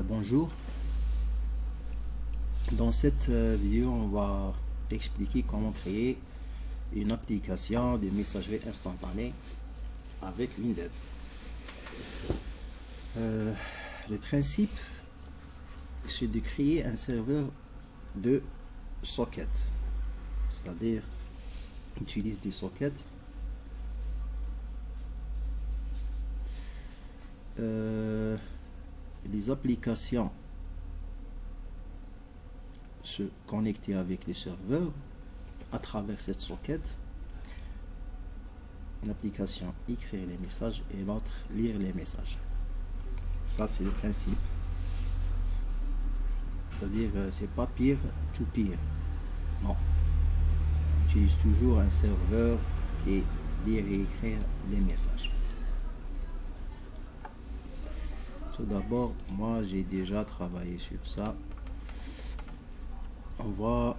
Bonjour, dans cette vidéo on va expliquer comment créer une application de messagerie instantanée avec Windev. Le principe c'est de créer un serveur de sockets, c'est-à-dire utilise des sockets des applications se connecter avec les serveurs à travers cette socket. Une application écrire les messages et l'autre lire les messages. Ça c'est le principe, c'est-à-dire c'est pas peer to peer, non, on utilise toujours un serveur qui est lire et écrire les messages. Tout d'abord, moi j'ai déjà travaillé sur ça. On va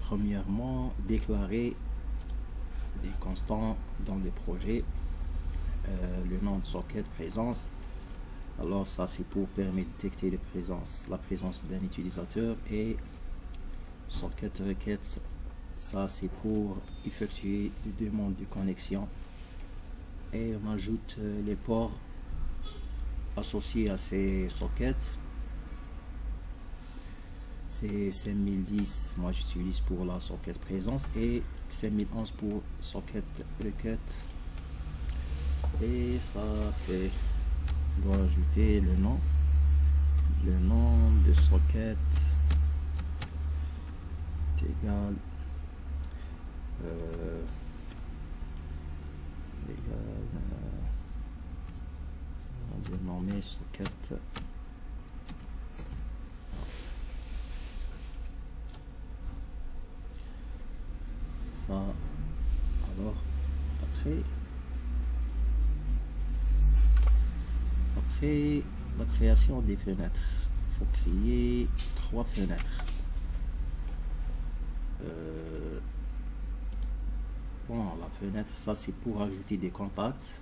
premièrement déclarer des constants dans le projet, le nom de socket présence. Alors ça c'est pour permettre de détecter la présence d'un utilisateur, et socket requête, ça c'est pour effectuer des demandes de connexion, et on ajoute les ports associés à ces sockets. C'est 5010, moi j'utilise pour la socket présence, et 5011 pour socket requête. Et ça c'est, on doit ajouter le nom de socket égal on va nommer socket. Ça, alors après la création des fenêtres, il faut créer 3 fenêtres. Bon, la fenêtre, ça c'est pour ajouter des contacts,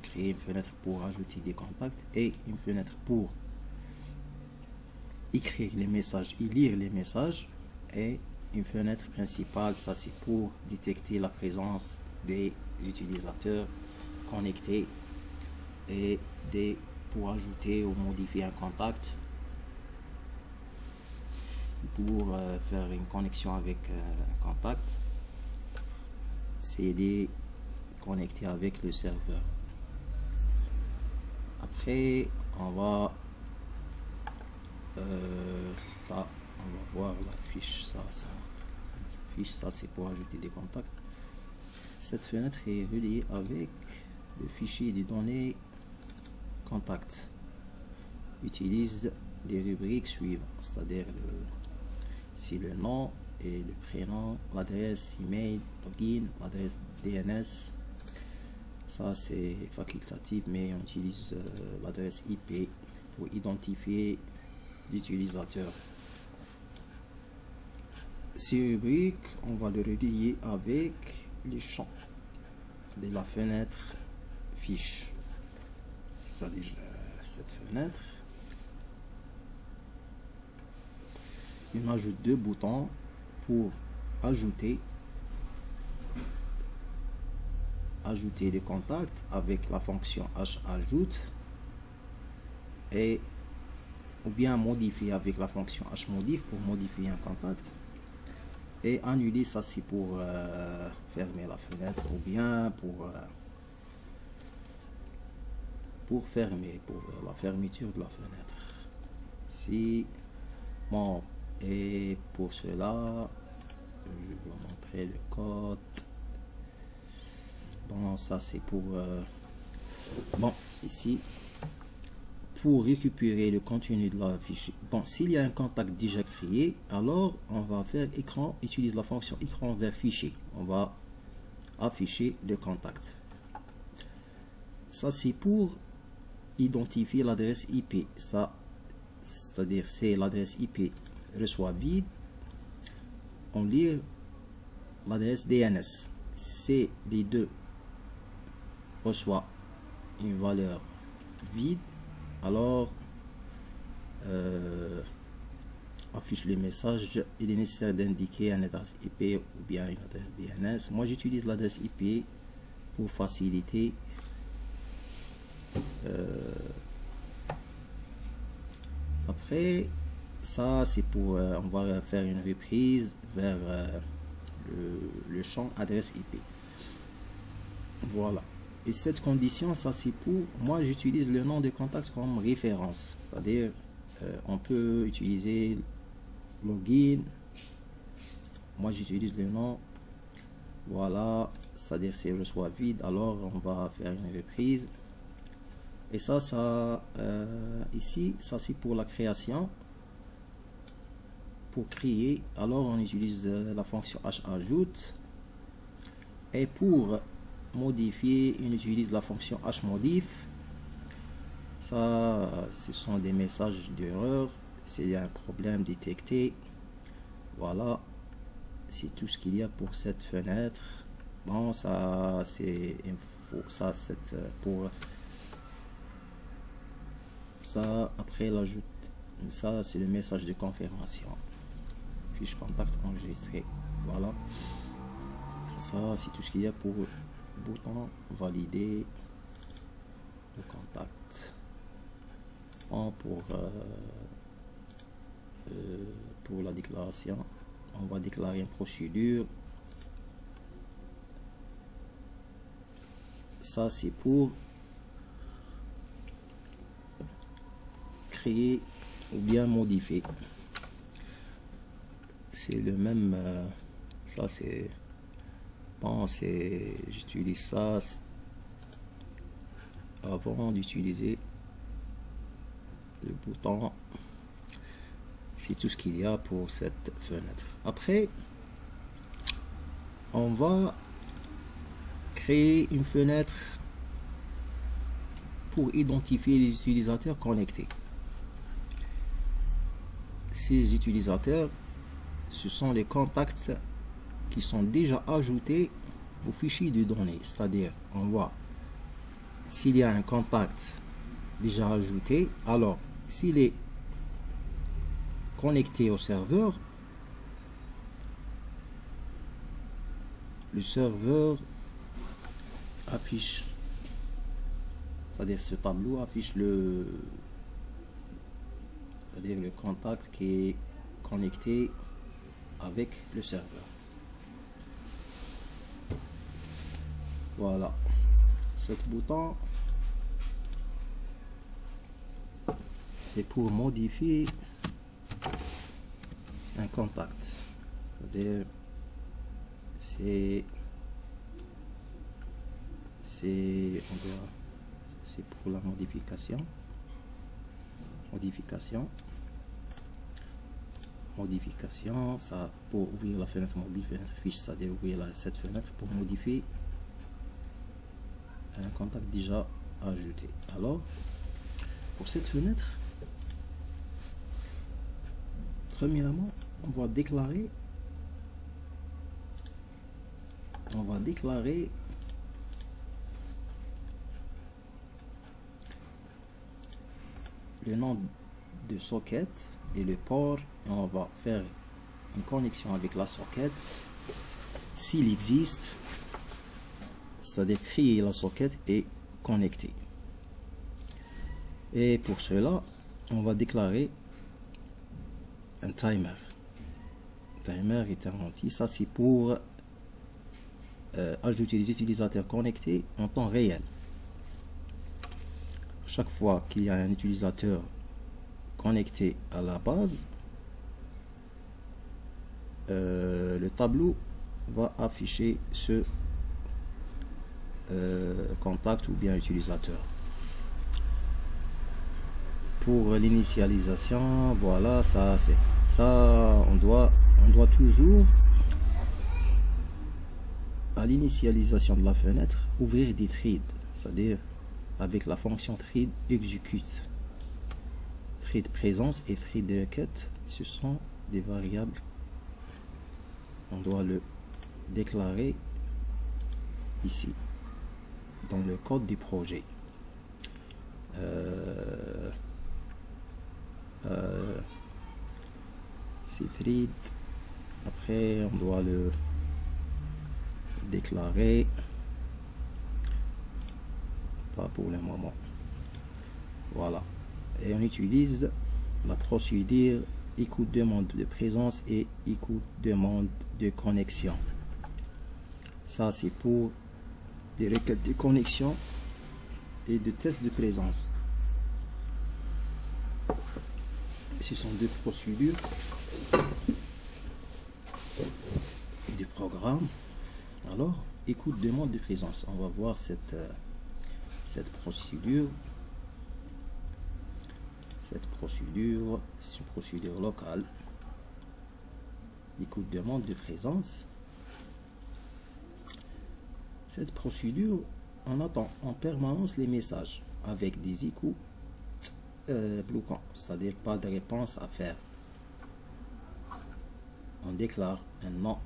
créer une fenêtre pour ajouter des contacts, et une fenêtre pour écrire les messages et lire les messages, et une fenêtre principale, ça c'est pour détecter la présence des utilisateurs connectés, et pour ajouter ou modifier un contact, pour faire une connexion avec un contact, c'est de connecter avec le serveur. Après on va voir la fiche. Ça c'est pour ajouter des contacts. Cette fenêtre est reliée avec le fichier des données contact. Utilise les rubriques suivantes, c'est-à-dire le nom et le prénom, l'adresse email, login, l'adresse DNS. Ça c'est facultatif, mais on utilise l'adresse IP pour identifier l'utilisateur. Ces rubriques, on va le relier avec les champs de la fenêtre fiche, c'est-à-dire cette fenêtre. On ajoute 2 boutons pour ajouter les contacts avec la fonction hajoute, et ou bien modifier avec la fonction hmodif pour modifier un contact, et annuler, ça c'est pour fermer la fenêtre, ou bien pour fermer, pour la fermeture de la fenêtre. Si bon, et pour cela je vais vous montrer le code. Bon, ça c'est pour bon, ici pour récupérer le contenu de la fichier. Bon, s'il y a un contact déjà créé, alors on va faire écran, utilise la fonction écran vers fichier, on va afficher le contact. Ça c'est pour identifier l'adresse IP, ça c'est-à-dire c'est l'adresse IP reçoit vide, on lit l'adresse DNS, c'est les deux reçoit une valeur vide, alors affiche le message. Il est nécessaire d'indiquer une adresse IP ou bien une adresse DNS. Moi j'utilise l'adresse IP pour faciliter. Après ça c'est pour on va faire une reprise vers le champ adresse IP. Voilà. Et cette condition, ça c'est pour moi j'utilise le nom de contact comme référence, c'est-à-dire on peut utiliser login. Moi j'utilise le nom. Voilà, c'est-à-dire si je sois vide, alors on va faire une reprise. Et ça ici, ça c'est pour la création. Pour créer, alors on utilise la fonction hajoute. Et pour modifier, on utilise la fonction hmodif. Ça, ce sont des messages d'erreur. S'il y a un problème détecté, voilà, c'est tout ce qu'il y a pour cette fenêtre. Bon, ça c'est info, ça c'est pour ça. Après l'ajoute, ça c'est le message de confirmation. Fiche contact enregistré. Voilà, ça c'est tout ce qu'il y a pour bouton valider le contact. Bon, pour la déclaration, on va déclarer une procédure. Ça c'est pour créer ou bien modifier. C'est le même. Ça c'est bon, c'est j'utilise ça avant d'utiliser le bouton. C'est tout ce qu'il y a pour cette fenêtre. Après, on va créer une fenêtre pour identifier les utilisateurs connectés. Ces utilisateurs, ce sont les contacts qui sont déjà ajoutés au fichier de données. C'est-à-dire, on voit s'il y a un contact déjà ajouté, alors s'il est connecté au serveur, le serveur affiche, c'est-à-dire ce tableau affiche c'est-à-dire le contact qui est connecté avec le serveur. Voilà, cet bouton c'est pour modifier un contact, c'est-à-dire c'est pour la modification, ça pour ouvrir la fenêtre mobile, fenêtre fiche, c'est-à-dire ouvrir cette fenêtre pour modifier un contact déjà ajouté. Alors pour cette fenêtre, premièrement on va déclarer le nom de socket et le port, et on va faire une connexion avec la socket s'il existe, c'est-à-dire créer la socket et connecter. Et pour cela on va déclarer un timer. Timer est un outil, ça c'est pour ajouter les utilisateurs connectés en temps réel. Chaque fois qu'il y a un utilisateur connecté à la base, le tableau va afficher ce contact ou bien utilisateur. Pour l'initialisation, voilà, ça c'est ça, on doit toujours à l'initialisation de la fenêtre ouvrir des threads, c'est-à-dire avec la fonction thread execute. Thread présence et thread requête, ce sont des variables. On doit le déclarer ici dans le code du projet. thread. Après on doit le déclarer, pas pour le moment. Voilà, et on utilise la procédure écoute demande de présence et écoute demande de connexion. Ça c'est pour des requêtes de connexion et de test de présence. Ce sont deux procédures du programme. Alors, écoute demande de présence. On va voir cette procédure. Cette procédure, c'est une procédure locale. Écoute demande de présence. Cette procédure, on attend en permanence les messages avec des écoutes bloquants, c'est-à-dire pas de réponse à faire. On déclare un nom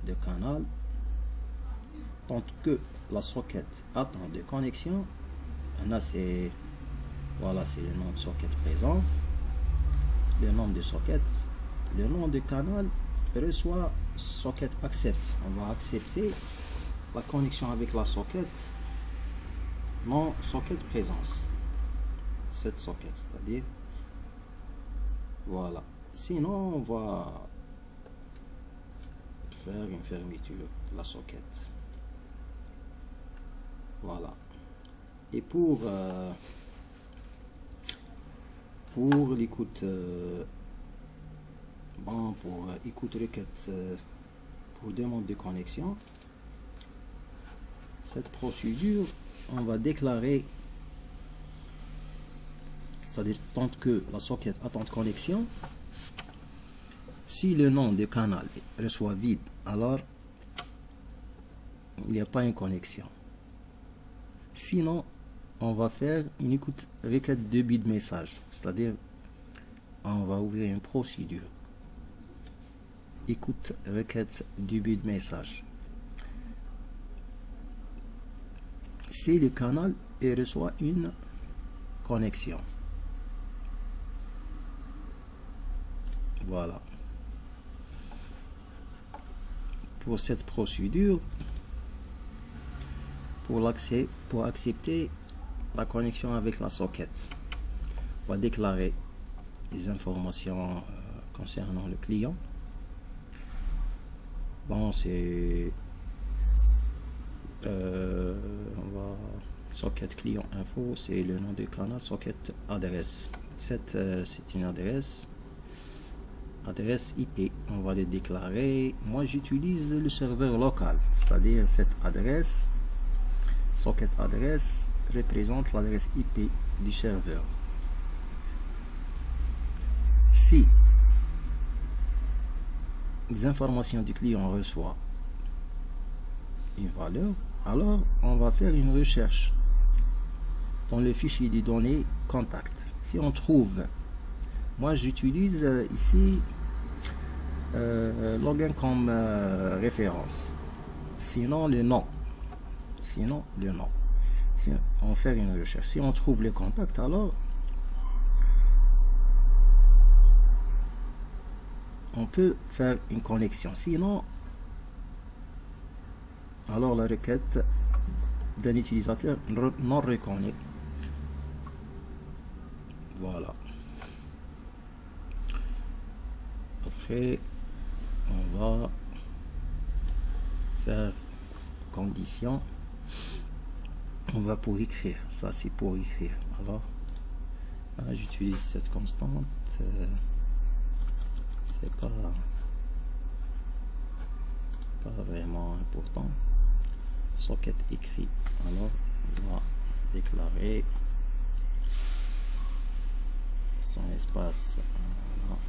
de canal tant que la socket attend de connexion. Là c'est voilà, c'est le nom de socket présence, le nom de socket, le nom de canal reçoit socket accept. On va accepter la connexion avec la socket, non socket présence, cette socket, c'est-à-dire voilà. Sinon on va faire une fermeture de la socket. Voilà. Et pour l'écoute pour écoute requête pour demande de connexion, cette procédure on va déclarer, c'est-à-dire tant que la socket attend de connexion. Si le nom de canal reçoit vide, alors il n'y a pas une connexion. Sinon on va faire une écoute requête de bit message, c'est-à-dire on va ouvrir une procédure écoute requête du bit message. Si le canal reçoit une connexion, voilà. Pour cette procédure, pour accepter la connexion avec la socket, on va déclarer les informations concernant le client. Bon, c'est on va socket client info, c'est le nom du canal. Socket adresse, c'est une adresse IP. On va le déclarer. Moi j'utilise le serveur local, c'est-à-dire cette adresse socket adresse représente l'adresse IP du serveur. Si les informations du client reçoit une valeur, alors on va faire une recherche dans le fichier des données contact. Si on trouve, moi j'utilise ici login comme référence, sinon le nom. Si on fait une recherche, si on trouve le contact, alors on peut faire une connexion. Sinon, alors la requête d'un utilisateur non reconnu. Voilà. Après, on va faire condition. On va pour écrire. Ça, c'est pour écrire. Alors, j'utilise cette constante. C'est pas vraiment important. Socket écrit. Alors on va déclarer son espace, voilà.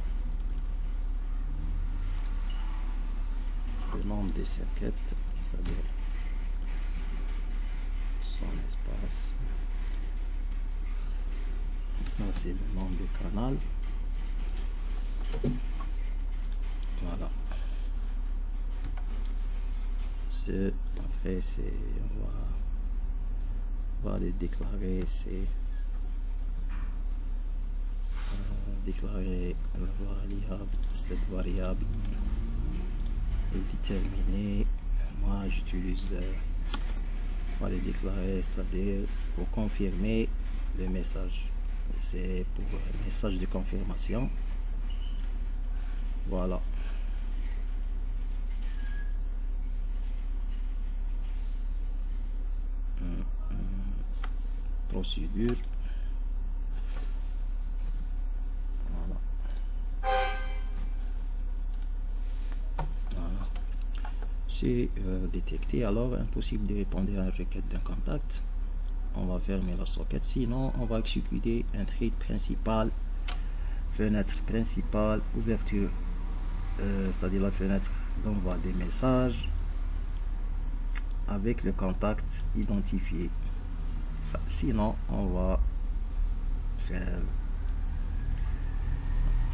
Le nombre des sockets, c'est-à-dire son espace. Ça c'est le nombre de canal. Voilà. Après c'est on va les déclarer, c'est déclarer la variable, cette variable est déterminée. Moi j'utilise on va les déclarer, c'est-à-dire pour confirmer le message. C'est pour un message de confirmation. Voilà. Procédure. Voilà. Voilà. C'est détecté, alors impossible de répondre à une requête d'un contact. On va fermer la socket, sinon on va exécuter un thread principal, fenêtre principale, ouverture, c'est-à-dire la fenêtre d'envoi des messages avec le contact identifié. Sinon on va faire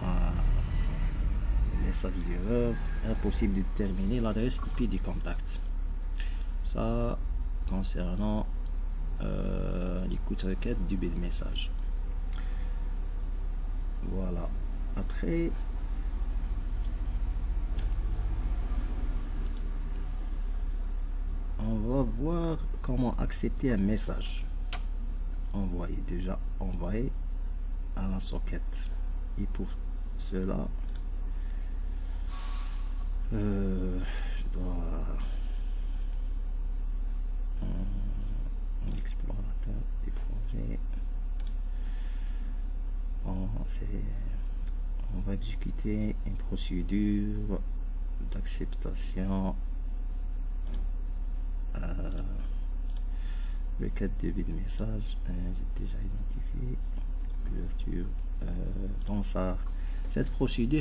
un message d'erreur, impossible de déterminer l'adresse IP du contact. Ça concernant l'écoute requête du bit message. Voilà. Après, on va voir comment accepter un message envoyé, déjà envoyé à la socket. Et pour cela, je dois explorateur des projets. Bon, on va exécuter une procédure d'acceptation requête de bit message. J'ai déjà identifié l'ouverture. Bon, ça, cette procédure